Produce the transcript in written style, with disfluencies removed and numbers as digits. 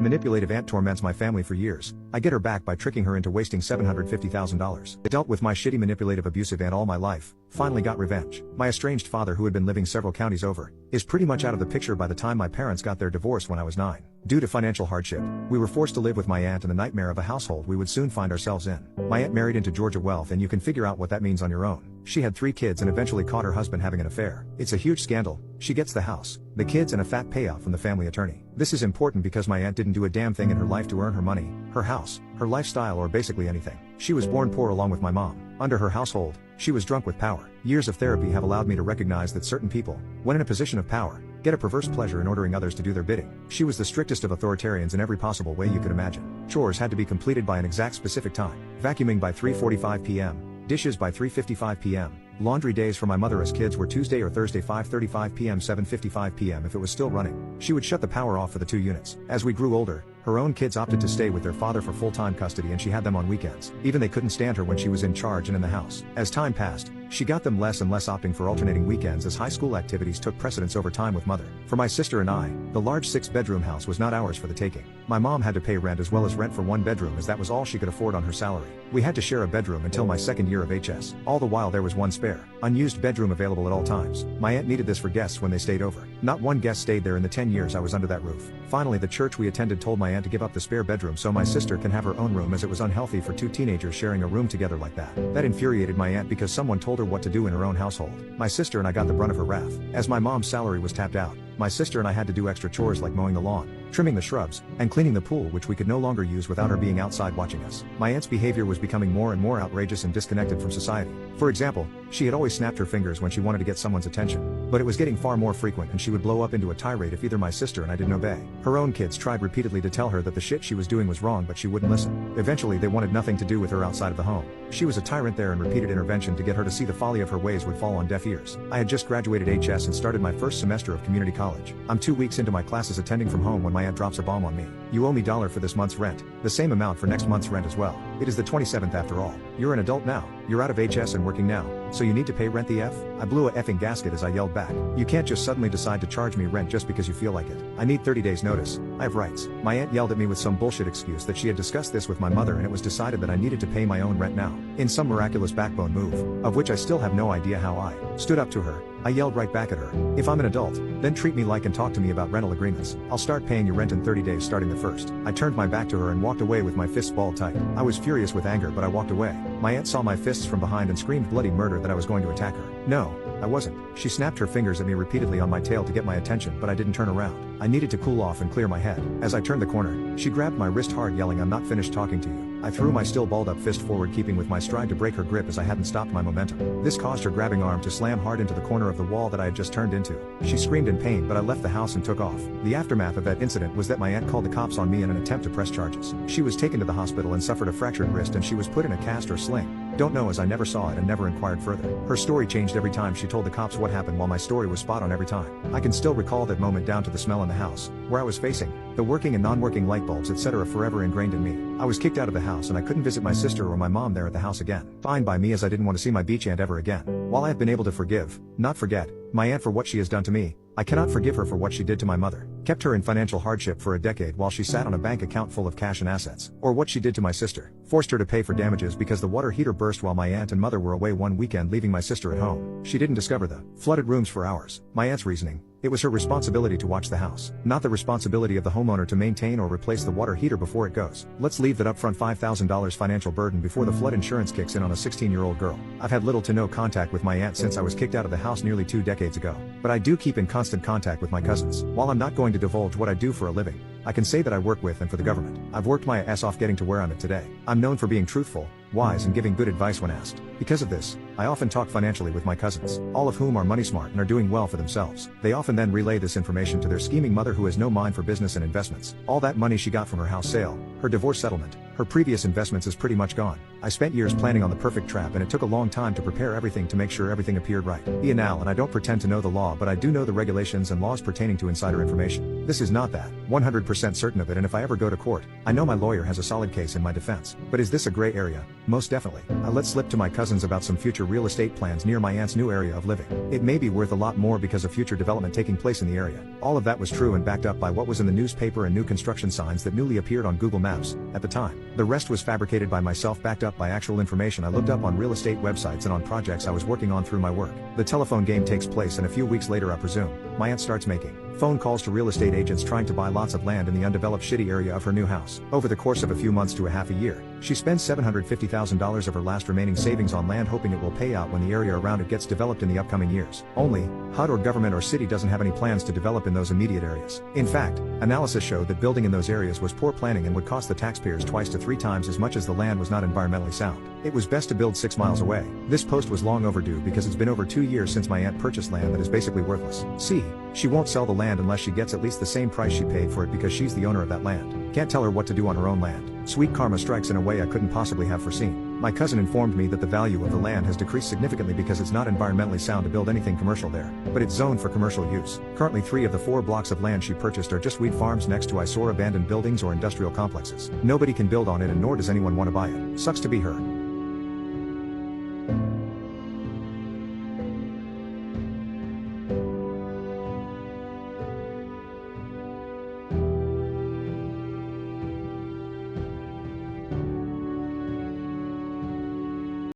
Manipulative aunt torments my family for years. I get her back by tricking her into wasting $750,000. I dealt with my shitty manipulative abusive aunt all my life, finally got revenge. My estranged father, who had been living several counties over, is pretty much out of the picture by the time my parents got their divorce when I was 9. Due to financial hardship, we were forced to live with my aunt in the nightmare of a household we would soon find ourselves in. My aunt married into Georgia wealth, and you can figure out what that means on your own. She had 3 kids and eventually caught her husband having an affair. It's a huge scandal. She gets the house, the kids, and a fat payout from the family attorney. This is important because my aunt didn't do a damn thing in her life to earn her money, her house, her lifestyle, or basically anything. She was born poor along with my mom. Under her household, she was drunk with power. Years of therapy have allowed me to recognize that certain people, when in a position of power, get a perverse pleasure in ordering others to do their bidding. She was the strictest of authoritarians in every possible way you could imagine. Chores had to be completed by an exact specific time. Vacuuming by 3:45 p.m. Dishes by 3:55 p.m. Laundry days for my mother as kids were Tuesday or Thursday 5:35 p.m. 7:55 p.m. if it was still running. She would shut the power off for the 2 units. As we grew older, her own kids opted to stay with their father for full-time custody, and she had them on weekends. Even they couldn't stand her when she was in charge and in the house. As time passed, she got them less and less, opting for alternating weekends as high school activities took precedence over time with mother. For my sister and I, the large 6-bedroom house was not ours for the taking. My mom had to pay rent as well as rent for 1 bedroom, as that was all she could afford on her salary. We had to share a bedroom until my 2nd year of HS. All the while there was 1 spare, unused bedroom available at all times. My aunt needed this for guests when they stayed over. Not one guest stayed there in the 10 years I was under that roof. Finally, the church we attended told my aunt to give up the spare bedroom so my sister can have her own room, as it was unhealthy for 2 teenagers sharing a room together like that. That infuriated my aunt because someone told her what to do in her own household. My sister and I got the brunt of her wrath. As my mom's salary was tapped out, my sister and I had to do extra chores like mowing the lawn, trimming the shrubs, and cleaning the pool, which we could no longer use without her being outside watching us. My aunt's behavior was becoming more and more outrageous and disconnected from society. For example, she had always snapped her fingers when she wanted to get someone's attention, but it was getting far more frequent, and she would blow up into a tirade if either my sister and I didn't obey. Her own kids tried repeatedly to tell her that the shit she was doing was wrong, but she wouldn't listen. Eventually they wanted nothing to do with her outside of the home. She was a tyrant there, and repeated intervention to get her to see the folly of her ways would fall on deaf ears. I had just graduated HS and started my first semester of community college. I'm 2 weeks into my classes attending from home when my aunt drops a bomb on me. "You owe me $1 for this month's rent, the same amount for next month's rent as well. It is the 27th after all. You're an adult now, you're out of HS and working now, so you need to pay rent the F?" I blew a effing gasket as I yelled back, "You can't just suddenly decide to charge me rent just because you feel like it. I need 30 days notice. I have rights." My aunt yelled at me with some bullshit excuse that she had discussed this with my mother and it was decided that I needed to pay my own rent now. In some miraculous backbone move, of which I still have no idea how, I stood up to her. I yelled right back at her, "If I'm an adult, then treat me like and talk to me about rental agreements. I'll start paying you rent in 30 days starting the 1st. I turned my back to her and walked away with my fists balled tight. I was furious with anger, but I walked away. My aunt saw my fists from behind and screamed bloody murder that I was going to attack her. No, I wasn't. She snapped her fingers at me repeatedly on my tail to get my attention, but I didn't turn around. I needed to cool off and clear my head. As I turned the corner, she grabbed my wrist hard, yelling, "I'm not finished talking to you." I threw my still balled up fist forward, keeping with my stride to break her grip as I hadn't stopped my momentum. This caused her grabbing arm to slam hard into the corner of the wall that I had just turned into. She screamed in pain, but I left the house and took off. The aftermath of that incident was that my aunt called the cops on me in an attempt to press charges. She was taken to the hospital and suffered a fractured wrist, and she was put in a cast or sling. Don't know, as I never saw it and never inquired further. Her story changed every time she told the cops what happened, while my story was spot on every time. I can still recall that moment down to the smell in the house, where I was facing, the working and non-working light bulbs, etc., forever ingrained in me. I was kicked out of the house and I couldn't visit my sister or my mom there at the house again. Fine by me, as I didn't want to see my beach aunt ever again. While I have been able to forgive, not forget, my aunt for what she has done to me, I cannot forgive her for what she did to my mother. Kept her in financial hardship for a decade while she sat on a bank account full of cash and assets. Or what she did to my sister. Forced her to pay for damages because the water heater burst while my aunt and mother were away one weekend, leaving my sister at home. She didn't discover the flooded rooms for hours. My aunt's reasoning: it was her responsibility to watch the house, not the responsibility of the homeowner to maintain or replace the water heater before it goes. Let's leave that upfront $5,000 financial burden before the flood insurance kicks in on a 16-year-old girl. I've had little to no contact with my aunt since I was kicked out of the house nearly 2 decades ago. But I do keep in constant contact with my cousins. While I'm not going to divulge what I do for a living, I can say that I work with and for the government. I've worked my ass off getting to where I'm at today. I'm known for being truthful, wise, and giving good advice when asked. Because of this, I often talk financially with my cousins, all of whom are money smart and are doing well for themselves. They often then relay this information to their scheming mother, who has no mind for business and investments. All that money she got from her house sale, her divorce settlement, her previous investments is pretty much gone. I spent years planning on the perfect trap, and it took a long time to prepare everything to make sure everything appeared right. Now, and I don't pretend to know the law, but I do know the regulations and laws pertaining to insider information. This is not that. 100% certain of it, and if I ever go to court, I know my lawyer has a solid case in my defense. But is this a gray area? Most definitely. I let slip to my cousins about some future real estate plans near my aunt's new area of living. It may be worth a lot more because of future development taking place in the area. All of that was true and backed up by what was in the newspaper and new construction signs that newly appeared on Google Maps at the time. The rest was fabricated by myself, backed up by actual information I looked up on real estate websites and on projects I was working on through my work. The telephone game takes place, and a few weeks later, I presume, my aunt starts making phone calls to real estate agents trying to buy lots of land in the undeveloped shitty area of her new house. Over the course of a few months to a half a year, she spends $750,000 of her last remaining savings on land, hoping it will pay out when the area around it gets developed in the upcoming years. Only, HUD or government or city doesn't have any plans to develop in those immediate areas. In fact, analysis showed that building in those areas was poor planning and would cost the taxpayers 2 to 3 times as much as the land was not environmentally sound. It was best to build 6 miles away. This post was long overdue because it's been over 2 years since my aunt purchased land that is basically worthless. See, she won't sell the land unless she gets at least the same price she paid for it because she's the owner of that land. Can't tell her what to do on her own land. Sweet karma strikes in a way I couldn't possibly have foreseen. My cousin informed me that the value of the land has decreased significantly because it's not environmentally sound to build anything commercial there, but it's zoned for commercial use. Currently 3 of the 4 blocks of land she purchased are just weed farms next to eyesore abandoned buildings or industrial complexes. Nobody can build on it, and nor does anyone want to buy it. Sucks to be her.